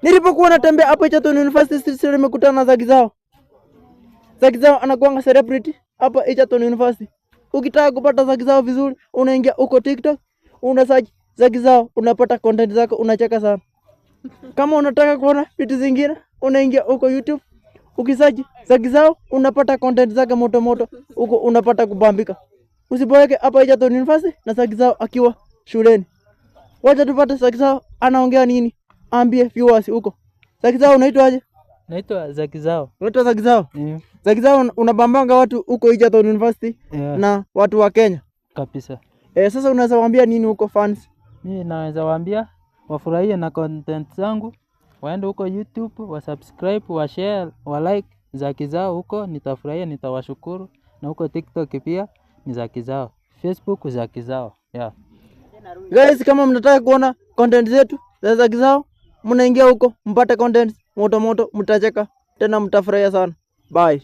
Nilipokuwa natembea hapo Egerton University Street nimekutana na Zaki Zao. Zaki Zao anakuanga celebrity hapa Egerton University. Ukitaka kupata Zaki Zao vizuri, unaingia uko TikTok, una search Zaki Zao, unapata content zako, unacheka sana. Kama unataka kuona vitu zingine, unaingia uko YouTube, ukisearch Zaki Zao, unapata content zake moto moto, uko unapata kubambika. Usiboeke hapa Egerton University na Zaki Zao akiwa shuleni. Wacha tupate Zaki Zao anaongea nini? Ambie viewers huko. Zaki Zao unaitwa aje? Naitwa Zaki Zao. Unaitwa Zaki Zao? Zaki Zao unabambanga watu huko Egerton University na watu wa Kenya. Kabisa. Sasa unaweza waambia nini huko fans? Mimi naweza waambia wafurahie na content zangu. Waende huko YouTube, wasubscribe, washare, walike Zaki Zao huko, nitafurahia, nitawashukuru. Na huko TikTok pia ni Zaki Zao. Facebook Zaki Zao. Yeah. Guys, kama mnataka kuona content zetu za Zaki Zao, mnaingia huko mpate content moto moto, mtacheka tena mtafurahia sana. Bye.